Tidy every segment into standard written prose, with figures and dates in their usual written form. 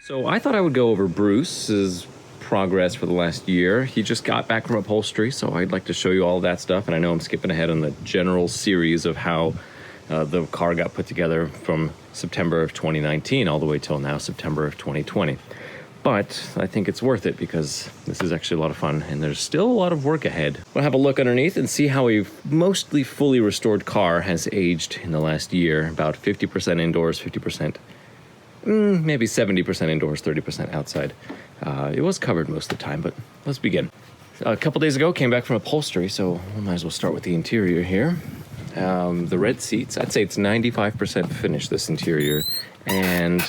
So I thought I would go over Bruce's progress for the last year. He just got back from upholstery, so I'd like to show you all of that stuff. And I know I'm skipping ahead on the general series of how the car got put together from September of 2019 all the way till now, September of 2020. But I think it's worth it because this is actually a lot of fun and there's still a lot of work ahead. We'll have a look underneath and see how a mostly fully restored car has aged in the last year. About 50% indoors, 50%, maybe 70% indoors, 30% outside. It was covered most of the time, but let's begin. A couple days ago, came back from upholstery, so we might as well start with the interior here. The red seats, I'd say it's 95% finished, this interior, and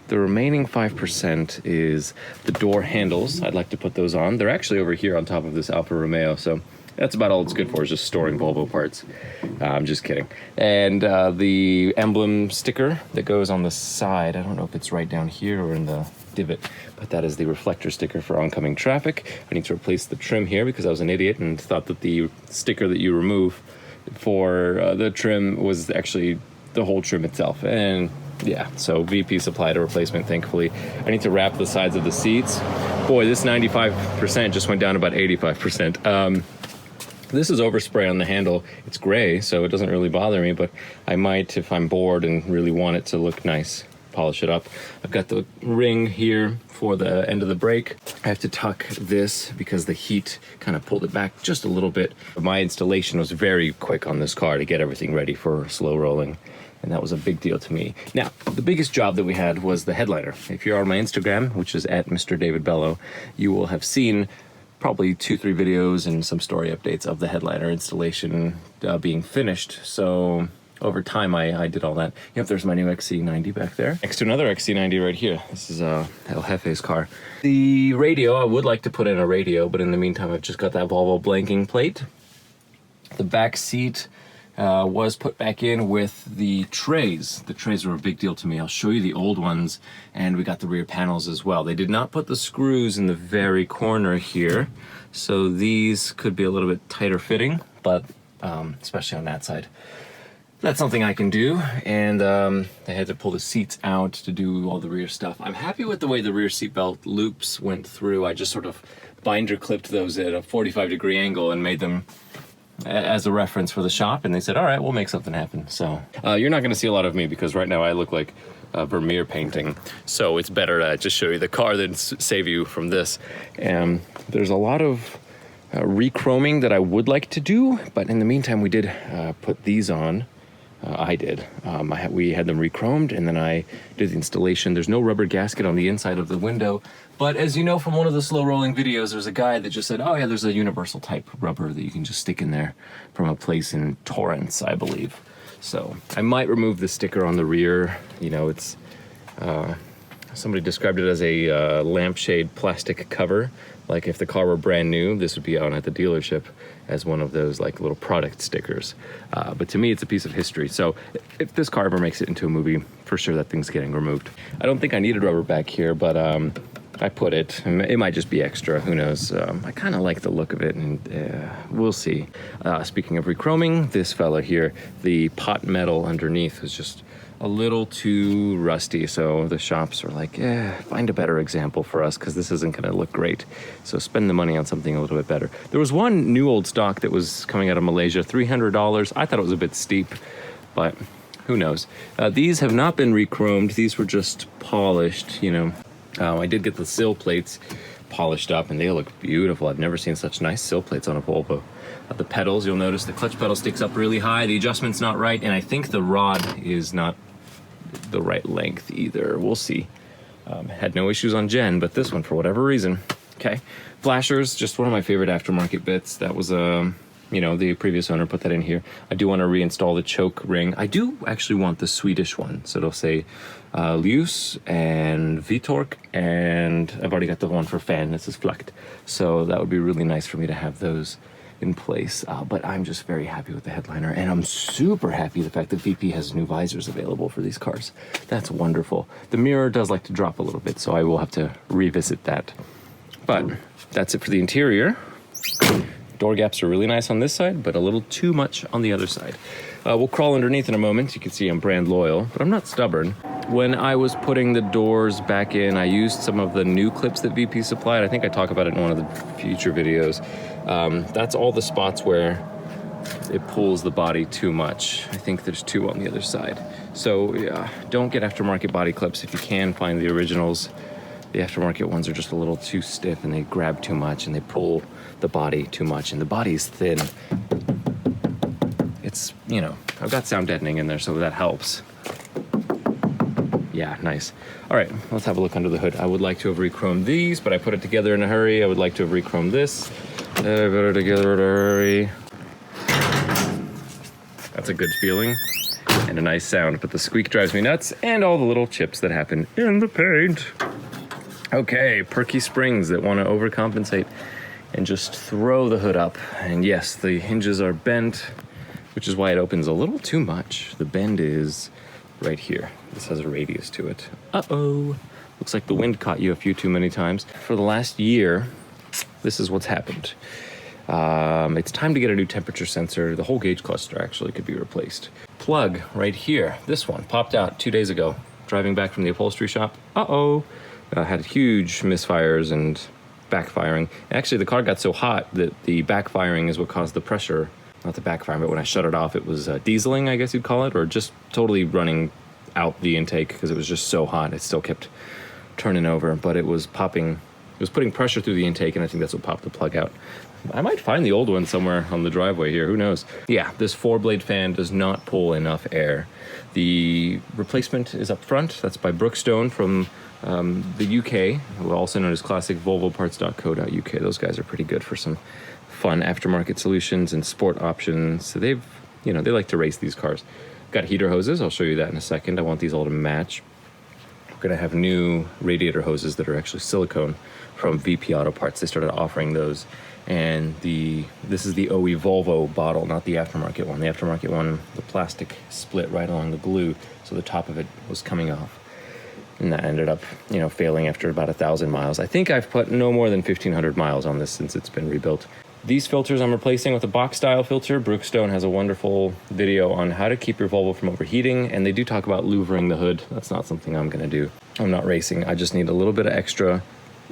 the remaining 5% is the door handles. I'd like to put those on. They're actually over here on top of this Alfa Romeo, so that's about all it's good for, is just storing Volvo parts. I'm just kidding. And the emblem sticker that goes on the side, I don't know if it's right down here or in the divot, but that is the reflector sticker for oncoming traffic. I need to replace the trim here because I was an idiot and thought that the sticker that you remove for the trim was actually the whole trim itself. And yeah, so VP supplied a replacement, thankfully. I need to wrap the sides of the seats. Boy, this 95% just went down to about 85%. This is overspray on the handle. It's gray, so it doesn't really bother me, but I might, if I'm bored and really want it to look nice, polish it up. I've got the ring here for the end of the brake. I have to tuck this because the heat kind of pulled it back just a little bit. My installation was very quick on this car to get everything ready for slow rolling, and that was a big deal to me. Now, the biggest job that we had was the headliner. If you're on my Instagram, which is at Mr. David Bello, you will have seen probably 2-3 videos and some story updates of the headliner installation being finished. So over time, I did all that. Yep, there's my new XC90 back there. Next to another XC90 right here. This is El Jefe's car. The radio, I would like to put in a radio, but in the meantime, I've just got that Volvo blanking plate. The back seat was put back in with the trays. The trays were a big deal to me. I'll show you the old ones, and we got the rear panels as well. They did not put the screws in the very corner here, so these could be a little bit tighter fitting, but especially on that side. That's something I can do, and I had to pull the seats out to do all the rear stuff. I'm happy with the way the rear seatbelt loops went through. I just sort of binder clipped those at a 45-degree angle and made them as a reference for the shop, and they said, all right, we'll make something happen. So you're not going to see a lot of me because right now I look like Vermeer painting, so it's better to just show you the car than save you from this. And there's a lot of re-chroming that I would like to do, but in the meantime we did put these on. I did. We had them re-chromed, and then I did the installation. There's no rubber gasket on the inside of the window, but as you know from one of the slow rolling videos, there's a guy that just said, oh yeah, there's a universal type rubber that you can just stick in there from a place in Torrance, I believe. So I might remove the sticker on the rear. You know, it's somebody described it as a lampshade plastic cover. Like if the car were brand new, this would be on at the dealership as one of those like little product stickers. But to me, it's a piece of history. So if this car ever makes it into a movie, for sure that thing's getting removed. I don't think I needed rubber back here, but I put it. It might just be extra, who knows. I kind of like the look of it, and we'll see. Speaking of rechroming, this fella here, the pot metal underneath was just a little too rusty, so the shops are like, find a better example for us because this isn't going to look great. So spend the money on something a little bit better. There was one new old stock that was coming out of Malaysia, $300. I thought it was a bit steep, but who knows. These have not been re-chromed. These were just polished, you know. I did get the sill plates polished up, and they look beautiful. I've never seen such nice sill plates on a Volvo. The pedals, you'll notice the clutch pedal sticks up really high. The adjustment's not right, and I think the rod is not the right length either. We'll see. Had no issues on Jen, but this one, for whatever reason. Okay. Flashers, just one of my favorite aftermarket bits. That was you know, the previous owner put that in here. I do want to reinstall the choke ring. I do actually want the Swedish one. So it'll say Ljus and Vitork, and I've already got the one for fan. This is Flucht. So that would be really nice for me to have those in place. But I'm just very happy with the headliner, and I'm super happy the fact that VP has new visors available for these cars. That's wonderful. The mirror does like to drop a little bit, so I will have to revisit that. But that's it for the interior. Door gaps are really nice on this side, but a little too much on the other side. We'll crawl underneath in a moment. You can see I'm brand loyal, but I'm not stubborn. When I was putting the doors back in, I used some of the new clips that VP supplied. I think I talk about it in one of the future videos. That's all the spots where it pulls the body too much. I think there's 2 on the other side. So yeah, don't get aftermarket body clips. If you can find the originals, the aftermarket ones are just a little too stiff and they grab too much and they pull the body too much, and the body's thin. It's, you know, I've got sound deadening in there, so that helps. Yeah, nice. All right, let's have a look under the hood. I would like to have re-chromed these, but I put it together in a hurry. I would like to have re-chromed this. I put it together in a hurry. That's a good feeling and a nice sound, but the squeak drives me nuts, and all the little chips that happen in the paint. Okay, perky springs that want to overcompensate and just throw the hood up. And yes, the hinges are bent, which is why it opens a little too much. The bend is right here. This has a radius to it. Uh-oh. Looks like the wind caught you a few too many times. For the last year, this is what's happened. It's time to get a new temperature sensor. The whole gauge cluster actually could be replaced. Plug right here. This one popped out 2 days ago. Driving back from the upholstery shop. Uh-oh. Had huge misfires and backfiring. Actually, the car got so hot that the backfiring is what caused the pressure. Not the backfiring, but when I shut it off, it was dieseling, I guess you'd call it, or just totally running out the intake because it was just so hot. It still kept turning over, but it was popping. It was putting pressure through the intake, and I think that's what popped the plug out. I might find the old one somewhere on the driveway here. Who knows? Yeah, this 4-blade fan does not pull enough air. The replacement is up front. That's by Brookstone from the UK, also known as classicvolvoparts.co.uk. Those guys are pretty good for some fun aftermarket solutions and sport options. So they like to race these cars. Got heater hoses. I'll show you that in a second. I want these all to match. We're going to have new radiator hoses that are actually silicone from VP Auto Parts. They started offering those. And this is the OE Volvo bottle, not the aftermarket one. The aftermarket one, the plastic split right along the glue, so the top of it was coming off. And that ended up, failing after about 1,000 miles. I think I've put no more than 1,500 miles on this since it's been rebuilt. These filters I'm replacing with a box-style filter. Brookstone has a wonderful video on how to keep your Volvo from overheating, and they do talk about louvering the hood. That's not something I'm going to do. I'm not racing. I just need a little bit of extra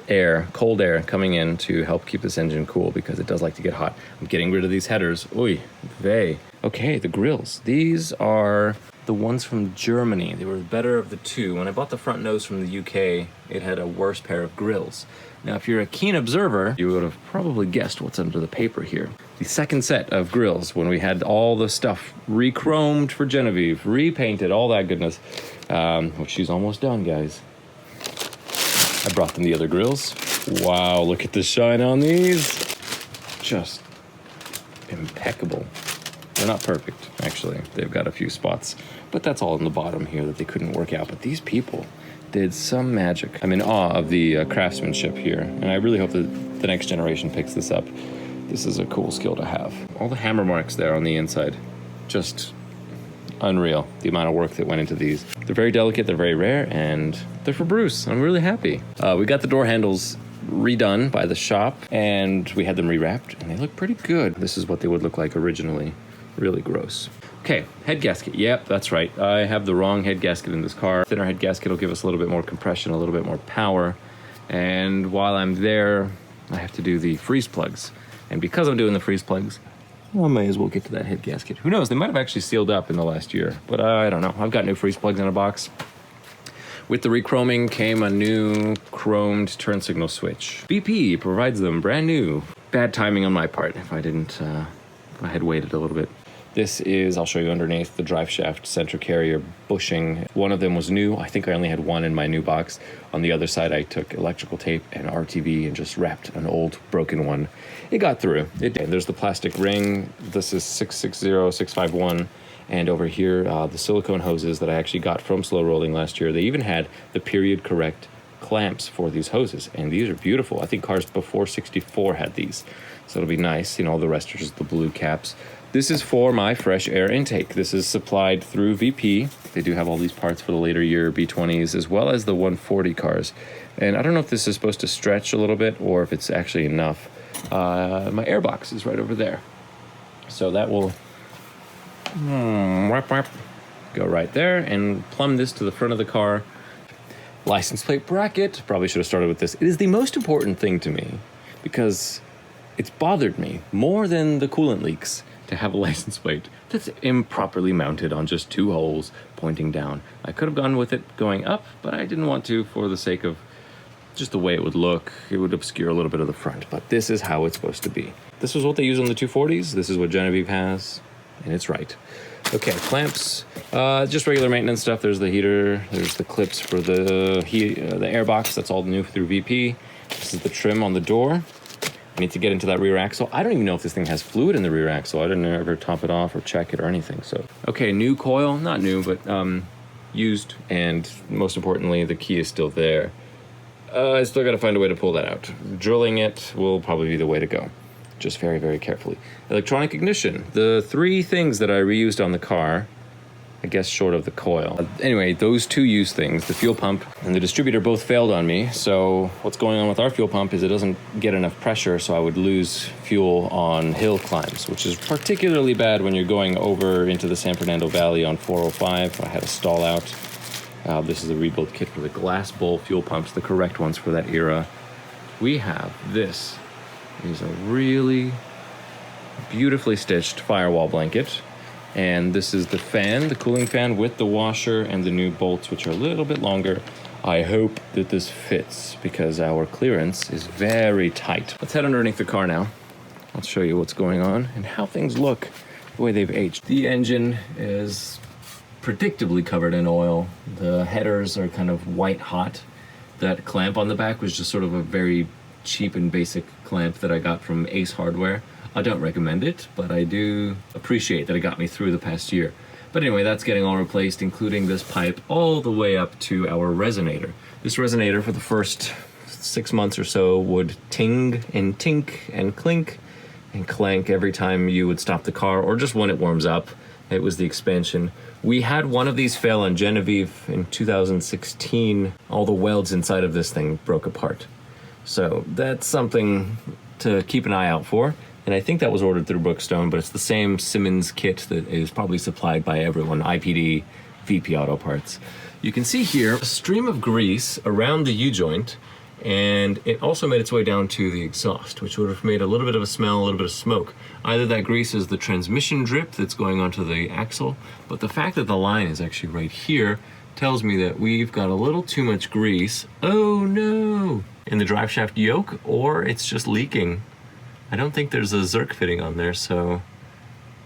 air, cold air coming in to help keep this engine cool because it does like to get hot. I'm getting rid of these headers. Oy vey. Okay, the grills. These are the ones from Germany. They were the better of the two. When I bought the front nose from the UK, it had a worse pair of grills. Now, if you're a keen observer, you would have probably guessed what's under the paper here. The second set of grills, when we had all the stuff re-chromed for Genevieve, repainted, all that goodness. Well, she's almost done, guys. I brought them the other grills. Wow, look at the shine on these. Just impeccable. They're not perfect, actually. They've got a few spots, but that's all in the bottom here that they couldn't work out. But these people did some magic. I'm in awe of the craftsmanship here, and I really hope that the next generation picks this up. This is a cool skill to have. All the hammer marks there on the inside, just unreal, the amount of work that went into these. They're very delicate, they're very rare, and they're for Bruce. I'm really happy. We got the door handles redone by the shop, and we had them rewrapped, and they look pretty good. This is what they would look like originally. Really gross. Okay, head gasket. Yep, that's right. I have the wrong head gasket in this car. Thinner head gasket will give us a little bit more compression, a little bit more power. And while I'm there, I have to do the freeze plugs. And because I'm doing the freeze plugs, I may as well get to that head gasket. Who knows? They might have actually sealed up in the last year, but I don't know. I've got new freeze plugs in a box. With the re-chroming came a new chromed turn signal switch. BP provides them brand new. Bad timing on my part if I didn't, if I had waited a little bit. This is, I'll show you underneath, the Driveshaft center carrier bushing. One of them was new. I think I only had one in my new box. On the other side, I took electrical tape and RTV and just wrapped an old broken one. It got through. It did. There's the plastic ring. This is 660651. And over here, the silicone hoses that I actually got from Slow Rolling last year. They even had the period correct clamps for these hoses, and these are beautiful. I think cars before 64 had these. So it'll be nice. You know, all the rest are just the blue caps. This is for my fresh air intake. This is supplied through VP. They do have all these parts for the later year B20s as well as the 140 cars. And I don't know if this is supposed to stretch a little bit or if it's actually enough. My air box is right over there. So that will go right there and plumb this to the front of the car. License plate bracket. Probably should have started with this. It is the most important thing to me because it's bothered me more than the coolant leaks to have a license plate that's improperly mounted on just 2 holes pointing down. I could have gone with it going up, but I didn't want to for the sake of just the way it would look. It would obscure a little bit of the front, but this is how it's supposed to be. This is what they use on the 240s. This is what Genevieve has, and it's right. Okay, clamps, just regular maintenance stuff. There's the heater, there's the clips for the air box. That's all new through VP. This is the trim on the door. I need to get into that rear axle. I don't even know if this thing has fluid in the rear axle. I didn't ever top it off or check it or anything. So, okay, new coil, not new, but used. And most importantly, the key is still there. I still got to find a way to pull that out. Drilling it will probably be the way to go. Just very, very carefully. Electronic ignition. The 3 things that I reused on the car, I guess short of the coil. Anyway, those 2 used things, the fuel pump and the distributor, both failed on me. So what's going on with our fuel pump is it doesn't get enough pressure, so I would lose fuel on hill climbs, which is particularly bad when you're going over into the San Fernando Valley on 405. I had a stall out. This is a rebuild kit for the glass bowl fuel pumps, the correct ones for that era. We have this. Is a really beautifully stitched firewall blanket. And this is the fan, the cooling fan with the washer and the new bolts, which are a little bit longer. I hope that this fits because our clearance is very tight. Let's head underneath the car now. I'll show you what's going on and how things look, the way they've aged. The engine is predictably covered in oil. The headers are kind of white hot. That clamp on the back was just sort of a very cheap and basic clamp that I got from Ace Hardware. I don't recommend it, but I do appreciate that it got me through the past year. But anyway, that's getting all replaced, including this pipe all the way up to our resonator. This resonator for the first 6 months or so would ting and tink and clink and clank every time you would stop the car or just when it warms up. It was the expansion. We had one of these fail on Genevieve in 2016. All the welds inside of this thing broke apart. So that's something to keep an eye out for. And I think that was ordered through Brookstone, but it's the same Simmons kit that is probably supplied by everyone, IPD, VP Auto Parts. You can see here a stream of grease around the U-joint, and it also made its way down to the exhaust, which would have made a little bit of a smell, a little bit of smoke. Either that grease is the transmission drip that's going onto the axle, but the fact that the line is actually right here tells me that we've got a little too much grease. Oh no! In the driveshaft yoke, or it's just leaking. I don't think there's a Zerk fitting on there, so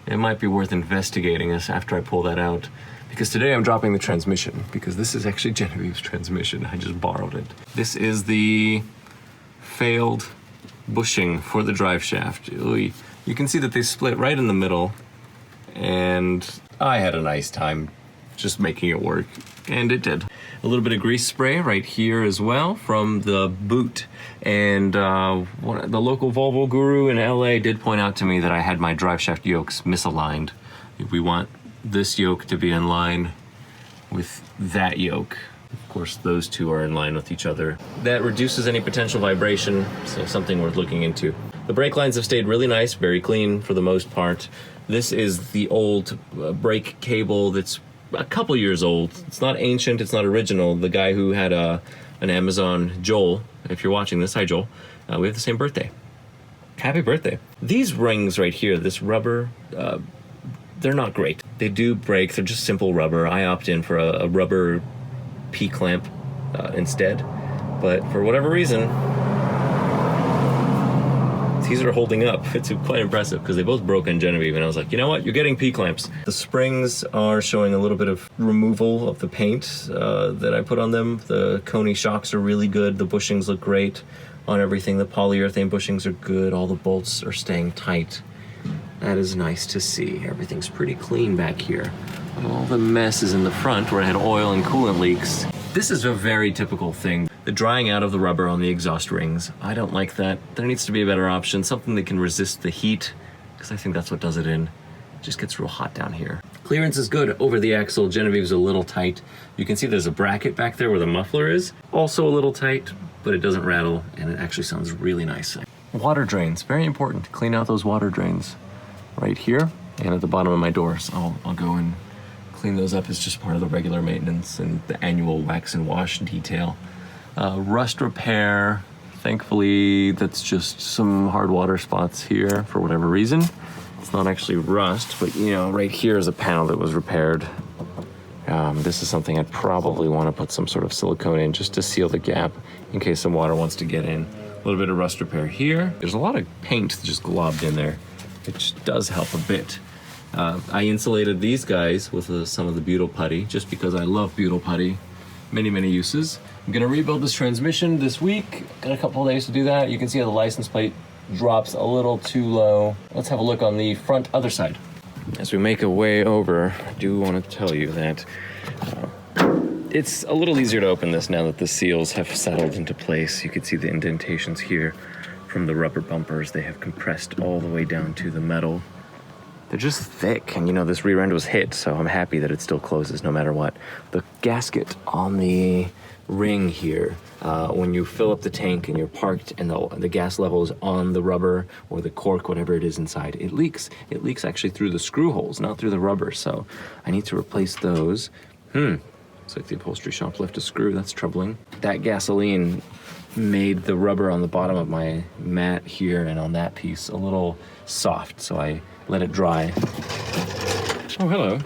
it might be worth investigating this after I pull that out. Because today I'm dropping the transmission, because this is actually Genevieve's transmission. I just borrowed it. This is the failed bushing for the driveshaft. You can see that they split right in the middle, and I had a nice time just making it work, and it did. A little bit of grease spray right here as well from the boot. And the local Volvo guru in LA did point out to me that I had my driveshaft yokes misaligned. We want this yoke to be in line with that yoke. Of course, those two are in line with each other. That reduces any potential vibration, so something worth looking into. The brake lines have stayed really nice, very clean for the most part. This is the old brake cable that's a couple years old. It's not ancient, it's not original. The guy who had an Amazon, Joel, if you're watching this, hi Joel, we have the same birthday. Happy birthday. These rings right here, this rubber, they're not great. They do break, they're just simple rubber. I opt in for a rubber P-clamp instead, but for whatever reason, these are holding up. It's quite impressive because they both broke in Genevieve, and I was like, you know what, you're getting P-clamps. The springs are showing a little bit of removal of the paint that I put on them. The Coney shocks are really good. The bushings look great on everything. The polyurethane bushings are good. All the bolts are staying tight. That is nice to see. Everything's pretty clean back here. All the mess is in the front where I had oil and coolant leaks. This is a very typical thing. the drying out of the rubber on the exhaust rings. I don't like that. There needs to be a better option, something that can resist the heat, because I think that's what does it in. It just gets real hot down here. Clearance is good over the axle. Genevieve's a little tight. You can see there's a bracket back there where the muffler is. Also a little tight, but it doesn't rattle, and it actually sounds really nice. Water drains, very important to clean out those water drains. Right here and at the bottom of my door. So I'll go and clean those up as just part of the regular maintenance and the annual wax and wash detail. Rust repair, thankfully that's just some hard water spots here for whatever reason. It's not actually rust, but you know, right here is a panel that was repaired. This is something I'd probably want to put some sort of silicone in just to seal the gap in case some water wants to get in. A little bit of rust repair here. There's a lot of paint just globbed in there, which does help a bit. I insulated these guys with some of the butyl putty just because I love butyl putty. Many uses. I'm gonna rebuild this transmission this week. Got a couple of days to do that. You can see how the license plate drops a little too low. Let's have a look on the front other side. As we make our way over, I do want to tell you that it's a little easier to open this now that the seals have settled into place. You can see the indentations here from the rubber bumpers. They have compressed all the way down to the metal. They're just thick, and you know, this rear end was hit, so I'm happy that it still closes no matter what. The gasket on the ring here, when you fill up the tank and you're parked and the gas level is on the rubber or the cork, whatever it is inside, it leaks. It leaks actually through the screw holes, not through the rubber, so I need to replace those. Looks like the upholstery shop left a screw. That's troubling. That gasoline made the rubber on the bottom of my mat here and on that piece a little soft, so I let it dry. Oh, hello.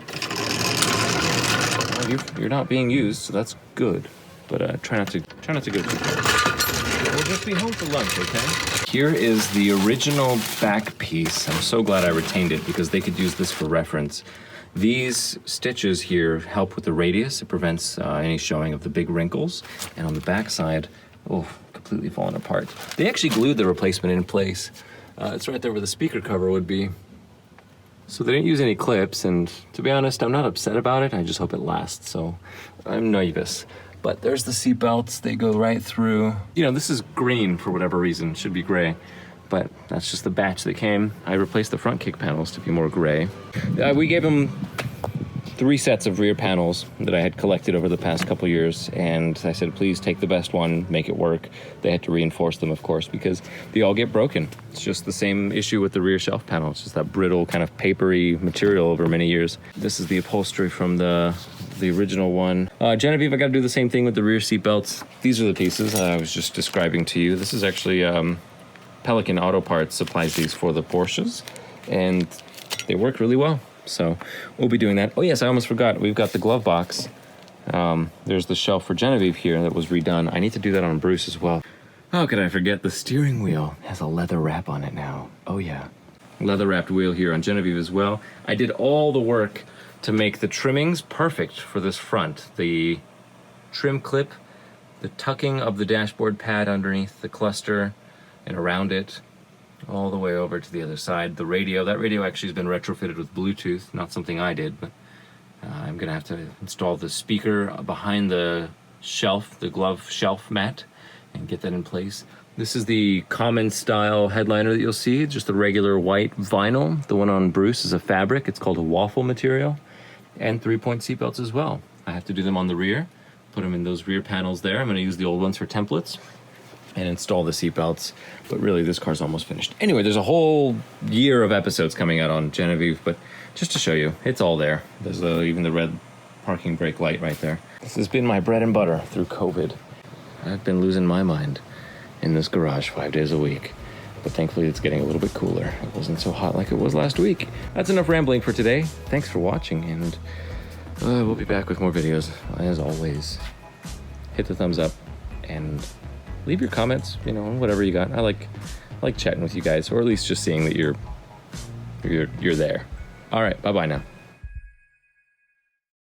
Well, you're not being used, so that's good. But try not to go too far. We'll just be home for lunch, okay? Here is the original back piece. I'm so glad I retained it because they could use this for reference. These stitches here help with the radius. It prevents any showing of the big wrinkles. And on the back side, oh, completely fallen apart. They actually glued the replacement in place. It's right there where the speaker cover would be. So they didn't use any clips, and to be honest, I'm not upset about it. I just hope it lasts, so I'm nervous. But there's the seat belts. They go right through. You know, this is green for whatever reason. It should be gray. But that's just the batch that came. I replaced the front kick panels to be more gray. We gave them 3 sets of rear panels that I had collected over the past couple years, and I said, please take the best one, make it work. They had to reinforce them, of course, because they all get broken. It's just the same issue with the rear shelf panel. It's just that brittle, kind of papery material over many years. This is the upholstery from the original one. Genevieve, I got to do the same thing with the rear seat belts. These are the pieces I was just describing to you. This is actually Pelican Auto Parts supplies these for the Porsches, and they work really well. So we'll be doing that. Oh yes, I almost forgot. We've got the glove box. There's the shelf for Genevieve here that was redone. I need to do that on Bruce as well. How could I forget? The steering wheel has a leather wrap on it now. Oh yeah. Leather wrapped wheel here on Genevieve as well. I did all the work to make the trimmings perfect for this front. The trim clip, the tucking of the dashboard pad underneath the cluster and around it, all the way over to the other side. The radio, that radio actually has been retrofitted with Bluetooth, not something I did, but I'm gonna have to install the speaker behind the shelf, the glove shelf mat, and get that in place. This is the common style headliner that you'll see, just the regular white vinyl. The one on Bruce is a fabric, it's called a waffle material, and 3-point seatbelts as well. I have to do them on the rear, put them in those rear panels there. I'm gonna use the old ones for templates and install the seatbelts, but really this car's almost finished. Anyway, there's a whole year of episodes coming out on Genevieve, but just to show you, it's all there. There's even the red parking brake light right there. This has been my bread and butter through COVID. I've been losing my mind in this garage 5 days a week, but thankfully it's getting a little bit cooler. It wasn't so hot like it was last week. That's enough rambling for today. Thanks for watching, and we'll be back with more videos. As always, hit the thumbs up and leave your comments, you know, whatever you got. I like chatting with you guys, or at least just seeing that you're there. All right, bye-bye now.